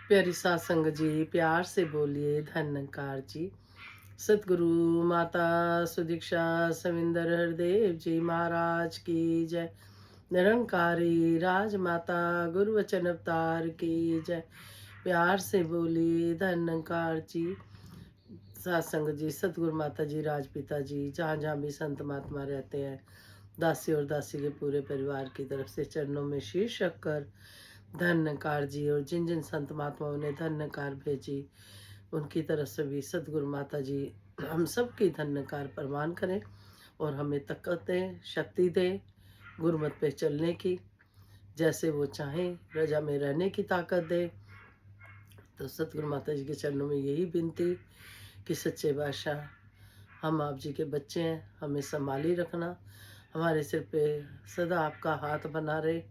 प्यारी सात संगत जी, प्यार से बोलिए धन्यकार जी। सतगुरु माता सुदीक्षा सविंदर हरदेव जी महाराज की जय। निरंकारी राजमाता गुरु वचन अवतार की जय। प्यार से बोलिए धन्यकार जी। सात संगत जी, सतगुरु माता जी, राजपिता जी, जहाँ जहाँ भी संत महात्मा रहते हैं, दासी और दासी के पूरे परिवार की तरफ से चरणों में शीश रखकर धन्यकार जी। और जिन जिन संत महात्माओं ने धन्यकार भेजी, उनकी तरफ से भी सतगुरु माता जी हम सबकी धन्यकार प्रवान करें और हमें ताकत दें, शक्ति दें गुरुमत पे चलने की, जैसे वो चाहें रजा में रहने की ताकत दे। तो सतगुरु माता जी के चरणों में यही विनती कि सच्चे बादशाह, हम आप जी के बच्चे हैं, हमें संभाली रखना, हमारे सिर पे सदा आपका हाथ बना रहे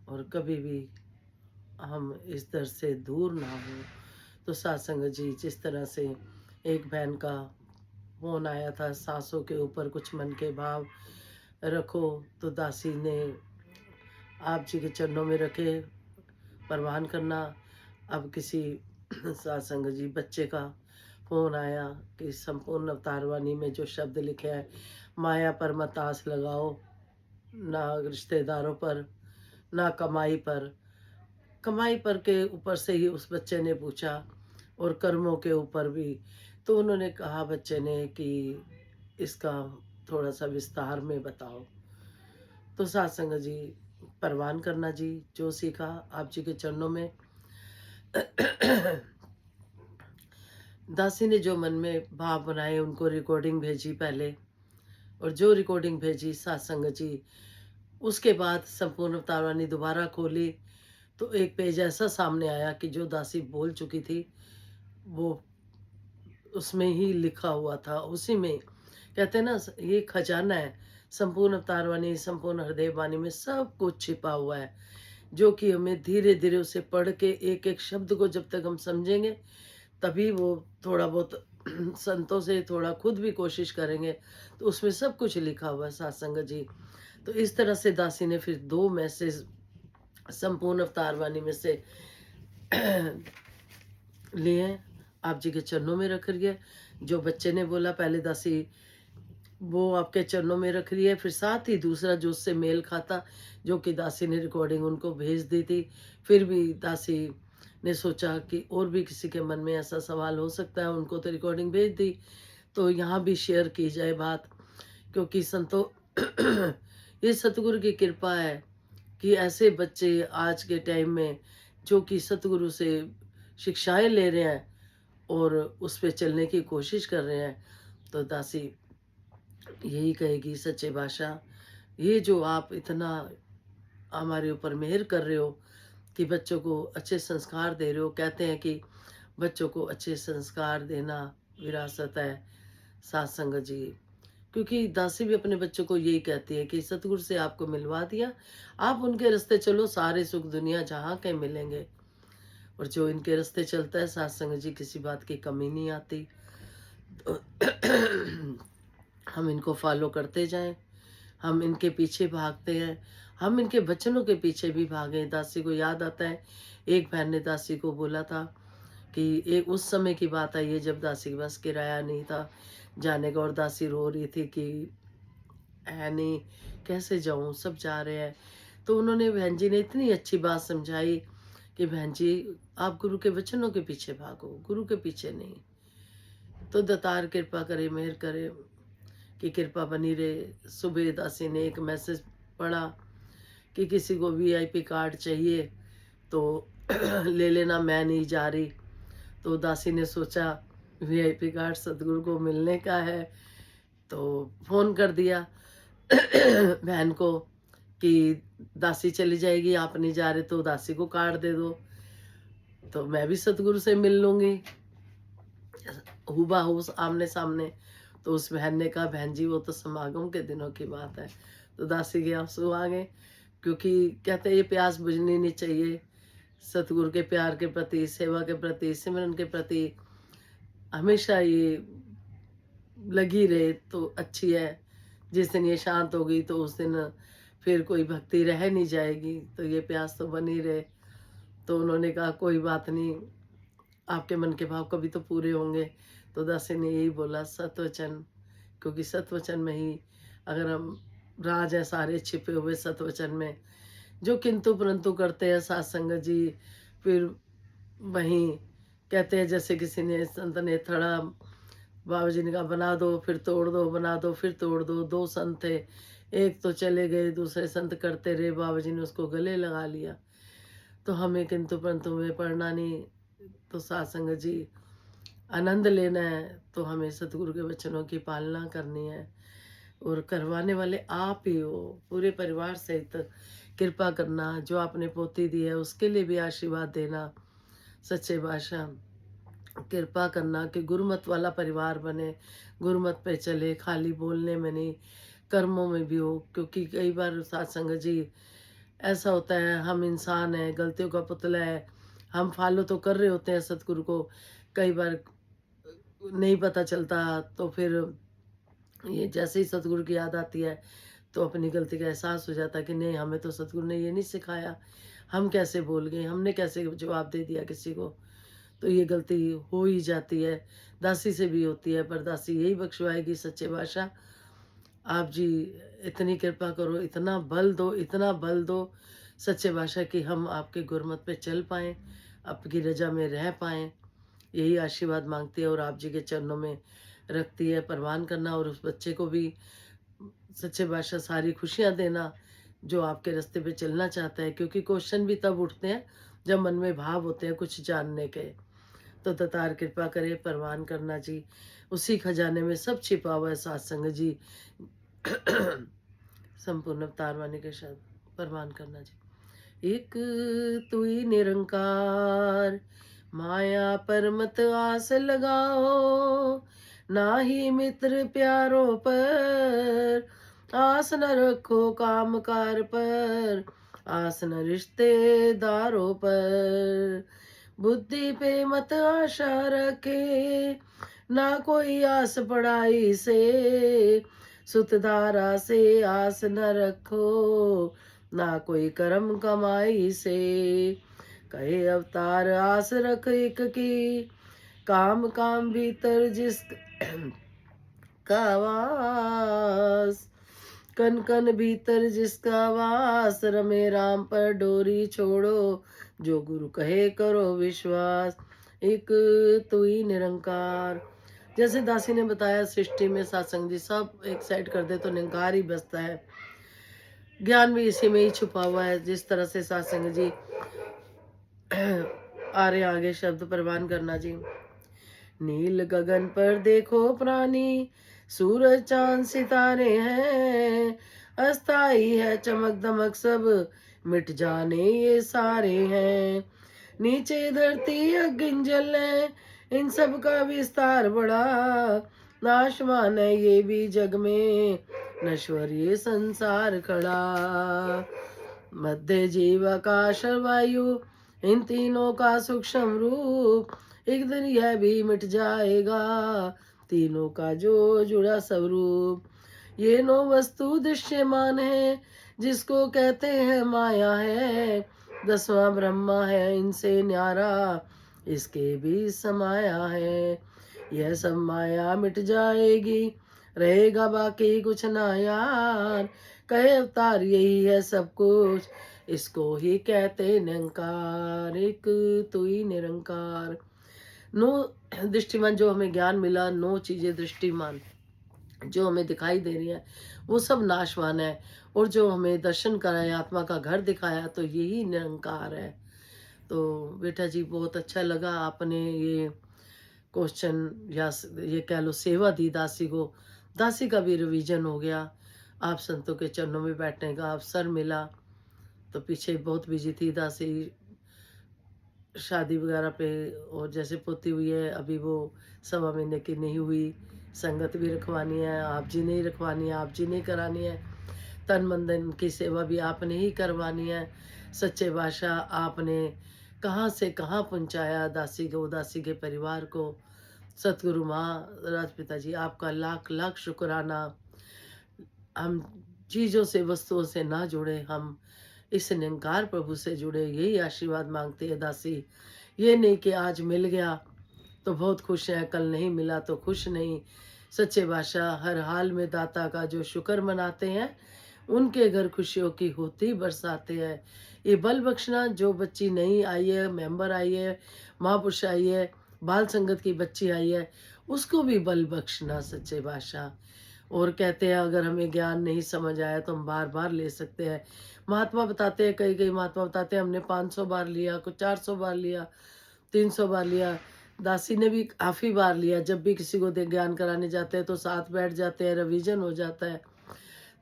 और कभी भी हम इस दर से दूर ना हो। तो सत्संग जी, जिस तरह से एक बहन का फोन आया था, सासों के ऊपर कुछ मन के भाव रखो, तो दासी ने आप जी के चरणों में रखे परवान करना। अब किसी सत्संग जी बच्चे का फोन आया कि संपूर्ण अवतारवाणी में जो शब्द लिखे हैं, माया पर मत आस लगाओ, ना रिश्तेदारों पर, ना कमाई पर। कमाई पर के ऊपर से ही उस बच्चे ने पूछा और कर्मों के ऊपर भी। तो उन्होंने कहा बच्चे ने कि इसका थोड़ा सा विस्तार में बताओ। तो सत्संग जी, परवान करना जी, जो सीखा आप जी के चरणों में। दासी ने जो मन में भाव बनाए उनको रिकॉर्डिंग भेजी पहले, और जो रिकॉर्डिंग भेजी सत्संग जी, उसके बाद संपूर्ण अवतारवाणी दोबारा खोली तो एक पेज ऐसा सामने आया कि जो दासी बोल चुकी थी वो उसमें ही लिखा हुआ था। उसी में कहते हैं ना, ये खजाना है। संपूर्ण अवतारवाणी, संपूर्ण हृदय वाणी में सब कुछ छिपा हुआ है, जो कि हमें धीरे धीरे उसे पढ़ के एक एक शब्द को जब तक हम समझेंगे, तभी वो थोड़ा बहुत संतों से थोड़ा खुद भी कोशिश करेंगे, तो उसमें सब कुछ लिखा हुआ है सत्संग जी। तो इस तरह से दासी ने फिर 2 मैसेज संपूर्ण अवतारवाणी में से लिए, आप जी के चरणों में रख रही है। जो बच्चे ने बोला पहले दासी, वो आपके चरणों में रख रही है। फिर साथ ही दूसरा जो उससे मेल खाता, जो कि दासी ने रिकॉर्डिंग उनको भेज दी थी। फिर भी दासी ने सोचा कि और भी किसी के मन में ऐसा सवाल हो सकता है, उनको तो रिकॉर्डिंग भेज दी, तो यहाँ भी शेयर की जाए बात। क्योंकि संतो ये सतगुरु की कृपा है कि ऐसे बच्चे आज के टाइम में जो कि सतगुरु से शिक्षाएं ले रहे हैं और उस पे चलने की कोशिश कर रहे हैं। तो दासी यही कहेगी, सच्चे बादशाह, ये जो आप इतना हमारे ऊपर मेहर कर रहे हो कि बच्चों को अच्छे संस्कार दे रहे हो। कहते हैं कि बच्चों को अच्छे संस्कार देना विरासत है सत्संग जी। क्योंकि दासी भी अपने बच्चों को यही कहती है कि सतगुरु से आपको मिलवा दिया, आप उनके रास्ते चलो, सारे सुख दुनिया जहाँ के मिलेंगे। और जो इनके रास्ते चलता है सत्संग जी, किसी बात की कमी नहीं आती। तो हम इनको फॉलो करते जाएं, हम इनके पीछे भागते हैं, हम इनके वचनों के पीछे भी भागे। दासी को याद आता है, एक बहन ने दासी को बोला था कि एक उस समय की बात आई है जब दासी के पास किराया नहीं था जाने का, और दासी रो रही थी कि है नहीं, कैसे जाऊं, सब जा रहे हैं। तो उन्होंने, बहन जी ने इतनी अच्छी बात समझाई कि बहन जी, आप गुरु के वचनों के पीछे भागो, गुरु के पीछे नहीं। तो दातार कृपा करे, मेहर करे कि कृपा बनी रहे। सुबह दासी ने एक मैसेज पढ़ा कि किसी को वीआईपी कार्ड चाहिए तो ले लेना, मैं नहीं जा रही। तो दासी ने सोचा वीआईपी कार्ड सतगुरु को मिलने का है, तो फोन कर दिया बहन को कि दासी चली जाएगी, आप नहीं जा रहे तो दासी को कार्ड दे दो, तो मैं भी सतगुरु से मिल लूंगी हूबहू आमने सामने। तो उस बहन ने कहा, बहन जी वो तो समागम के दिनों की बात है। तो दासी के आंसू आ गए, क्योंकि कहते हैं ये प्यास बुझनी नहीं चाहिए। सतगुरु के प्यार के प्रति, सेवा के प्रति, सिमरन के प्रति हमेशा ये लगी रहे तो अच्छी है। जिस दिन ये शांत होगी तो उस दिन फिर कोई भक्ति रह नहीं जाएगी, तो ये प्यास तो बनी रहे। तो उन्होंने कहा कोई बात नहीं, आपके मन के भाव कभी तो पूरे होंगे। तो दासी ने यही बोला सतवचन, क्योंकि सतवचन में ही अगर हम राज है सारे छिपे हुए सतवचन में, जो किंतु परंतु करते हैं सात संगत जी, फिर वहीं कहते हैं जैसे किसी ने संत ने थड़ा बाबा जी ने कहा बना दो फिर तोड़ दो, बना दो फिर तोड़ दो। दो संत थे, एक तो चले गए, दूसरे संत करते रहे, बाबा जी ने उसको गले लगा लिया। तो हमें किंतु परंतु में पढ़ना नहीं, तो सात संगत जी आनंद लेना है, तो हमें सतगुरु के वचनों की पालना करनी है। और करवाने वाले आप ही हो, पूरे परिवार सहित कृपा करना, जो आपने पोती दी है उसके लिए भी आशीर्वाद देना। सच्चे बादशाह कृपा करना कि गुरुमत वाला परिवार बने, गुरुमत पे चले, खाली बोलने में नहीं कर्मों में भी हो। क्योंकि कई बार साथ संगत जी ऐसा होता है, हम इंसान हैं, गलतियों का पुतला है, हम फॉलो तो कर रहे होते हैं सतगुरु को, कई बार नहीं पता चलता। तो फिर ये जैसे ही सतगुरु की याद आती है तो अपनी गलती का एहसास हो जाता है कि नहीं, हमें तो सतगुरु ने ये नहीं सिखाया, हम कैसे बोल गए, हमने कैसे जवाब दे दिया किसी को। तो ये गलती हो ही जाती है, दासी से भी होती है, पर दासी यही बख्शवाएगी। सच्चे बादशाह आप जी इतनी कृपा करो, इतना बल दो, इतना बल दो सच्चे बादशाह कि हम आपके गुरमत पे चल पाएँ, आपकी रजा में रह पाएँ। यही आशीर्वाद मांगती है और आप जी के चरणों में रखती है। परवान करना और उस बच्चे को भी सच्चे बादशाह सारी खुशियाँ देना, जो आपके रास्ते पे चलना चाहता है। क्योंकि क्वेश्चन भी तब उठते हैं जब मन में भाव होते हैं कुछ जानने के। तो दातार कृपा करे, परवान करना जी, उसी खजाने में सब छिपा हुआ है सत्संग जी। संपूर्ण अवतार वाणी के शब्द परवान करना जी। एक तू ही निरंकार, माया पर मत आस लगाओ, ना ही मित्र प्यारों पर आस न रखो, कामकार पर आस न रिश्तेदारों पर। बुद्धि पे मत आशा रखे, ना कोई आस पढ़ाई से, सुतधारा से आस न रखो, ना कोई कर्म कमाई से। कहे अवतार आस रख एक की, काम काम भीतर जिस का वास, कन कन भीतर जिसका वास। रमे राम पर डोरी छोड़ो, जो गुरु कहे करो विश्वास। एक तू ही निरंकार, जैसे दासी ने बताया सृष्टि में सत्संग जी सब एक साइड कर दे तो निरंकार ही बसता है। ज्ञान भी इसी में ही छुपा हुआ है। जिस तरह से सत्संग जी आ रहे आगे शब्द प्रवान करना जी। नील गगन पर देखो प्राणी, सूरज चांद सितारे हैं, अस्थाई है चमक दमक सब, मिट जाने ये सारे हैं। नीचे धरती अग्नि जले, इन सब का विस्तार बड़ा, नाशवान है ये भी जग में, नश्वर ये संसार खड़ा। मध्य जीव आकाश और वायु, इन तीनों का सूक्ष्म रूप, एक दिन यह भी मिट जाएगा, तीनों का जो जुड़ा स्वरूप। ये नो वस्तु दृश्यमान है, जिसको कहते हैं माया है, दसवां ब्रह्मा है इनसे न्यारा, इसके भी समाया है। यह सब माया मिट जाएगी, रहेगा बाकी कुछ ना यार। कहे अवतार यही है सब कुछ, इसको ही कहते निरंकार। एक तू ही निरंकार। नो दृष्टिमान, जो हमें ज्ञान मिला, नो चीजें दृष्टिमान जो हमें दिखाई दे रही है वो सब नाशवान है। और जो हमें दर्शन कराया, आत्मा का घर दिखाया, तो यही निरंकार है। तो बेटा जी बहुत अच्छा लगा आपने ये क्वेश्चन या ये कह लो सेवा दी दासी को। दासी का भी रिवीजन हो गया, आप संतों के चरणों में बैठने का अवसर मिला। तो पीछे बहुत बिजी थी दासी शादी वगैरह पे, और जैसे पोती हुई है अभी वो 1.25 महीने की नहीं हुई, संगत भी रखवानी है, आप जी ने ही रखवानी है, आप जी ने ही करानी है। तन मन धन की सेवा भी आपने ही करवानी है। सच्चे बादशाह आपने कहाँ से कहाँ पहुँचाया दासी को, दासी के परिवार को। सतगुरु माँ राजपिता जी आपका लाख लाख शुक्राना। हम चीज़ों से वस्तुओं से ना जुड़े, हम इस निरंकार प्रभु से जुड़े यही आशीर्वाद मांगते हैं दासी। ये नहीं कि आज मिल गया तो बहुत खुश हैं, कल नहीं मिला तो खुश नहीं। सच्चे बादशाह हर हाल में दाता का जो शुक्र मनाते हैं, उनके घर खुशियों की होती बरसाते हैं। ये बल बख्शना, जो बच्ची नई आई है, मेंबर आई है, महापुरुष आई है, बाल संगत की बच्ची आई है, उसको भी बल बख्शना सच्चे बादशाह। और कहते हैं अगर हमें ज्ञान नहीं समझ आया तो हम बार बार ले सकते हैं। महात्मा बताते हैं, कई कई महात्मा बताते हैं हमने 500 बार लिया, कुछ 400 बार लिया, 300 बार लिया। दासी ने भी काफ़ी बार लिया। जब भी किसी को ज्ञान कराने जाते हैं तो साथ बैठ जाते हैं, रिवीजन हो जाता है।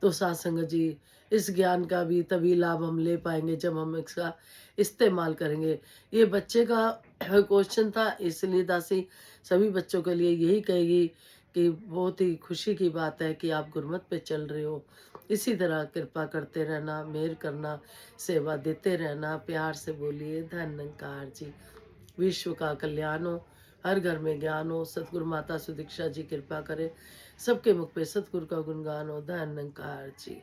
तो साथ संगत जी, इस ज्ञान का भी तभी लाभ हम ले पाएंगे जब हम इसका इस्तेमाल करेंगे। ये बच्चे का क्वेश्चन था, इसलिए दासी सभी बच्चों के लिए यही कहेगी कि बहुत ही खुशी की बात है कि आप गुरमत पे चल रहे हो। इसी तरह कृपा करते रहना, मेहर करना, सेवा देते रहना। प्यार से बोलिए धन निरंकार जी। विश्व का कल्याण हो, हर घर में ज्ञान हो। सतगुरु माता सुदीक्षा जी कृपा करे, सबके मुख पे सतगुरु का गुणगान हो। धन निरंकार जी।